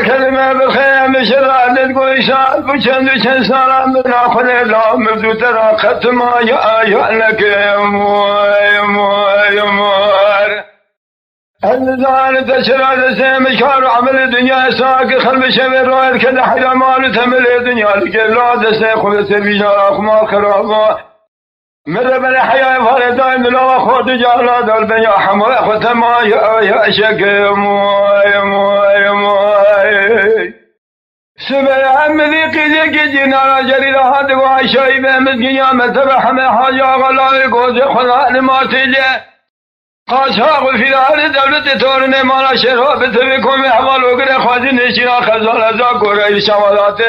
كلمة بالخيام شرعت قويشات بچند سالم بناخذ الله مبدو ترى ختما يا لك يا مور النزال تشرع سيم شار عمل الدنيا ساق خلب شبه رواد كذا حدا مال تمل الدنيا لك لا تسيخ سبيل اخما خرابا مر بن حياة فردان لا خود جالا دل بن حما ختما يا شك سبحان ذيقي ذيقي جنا جريلا هاد وعشاي بمدنيا متبح ما حاجة غلا قوز خدا لما تجي قاشاق في دار دولة تورن مالا شرف بتبكم احوال وقر خوازن نشينا خزان زاكور شوالات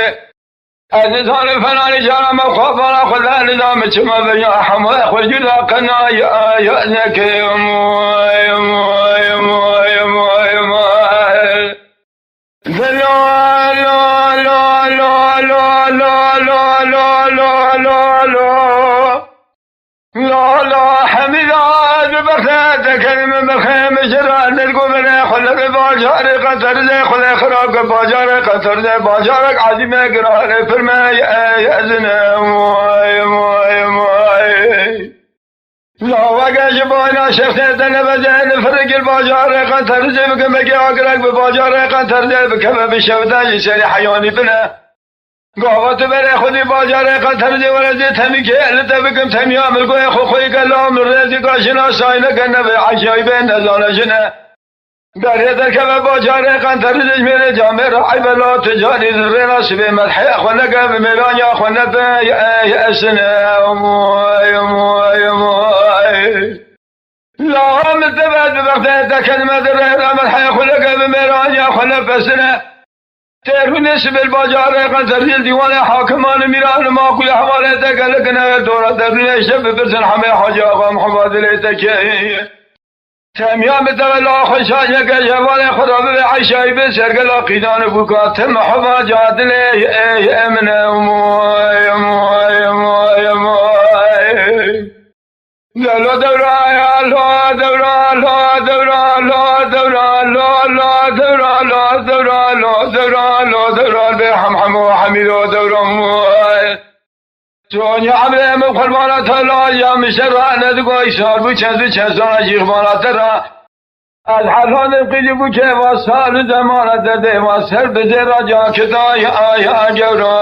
النزال فنان جارا مخافنا خدا نظام چما بنيا حما خجدا قنا يا ذكي كلمة بالخيم شرع نلقو بنا خلق باجار قطر زي خلق خراب باجار قطر زي باجارك عظيمة قرار فرما يأذنا لا وقع شبانا شخصيتنا بزين فرق الباجار قطر زي بكمك اقرق بباجار قطر زي بكم بشوداج سري حيواني بنا قوات بره خودی باجار قطر دی ولدی تمیکه لطفکم تمیا ملکوی خوی کلام رزی کاشنا ساینه کنه به عجایب نزانشنه در در باجار قطر دی میره جامعه رعی بلا تجاری زرنا سبی مدحی خونه که میران یا خونه به یأسنه لا متبعد بوقت تکلمه در مدحی خونه که میران یا خونه بسنه تیرو نسب الباجار قطر دیوان حاکمان میران ما کل حواله تکلکنه دورت در ریشه بپرسن همه حاجه آقا محمد لیتکی تمیام تولا خوشایه که جوال خدا به عشای به سرگل قیدان بکات محبا جادل امن لا دورا يا لا دورا لا دورا لا دورا لا لا دورا لا دورا لا دورا لا دورا بحمحم وحميد ودورا چون يا عبد مخربانات لا يا مشرع ندقو إشار بچند چند جيغبانات را الحالان القيد بكي وصال زمانات ده وصل بزر جا كدا يا جورا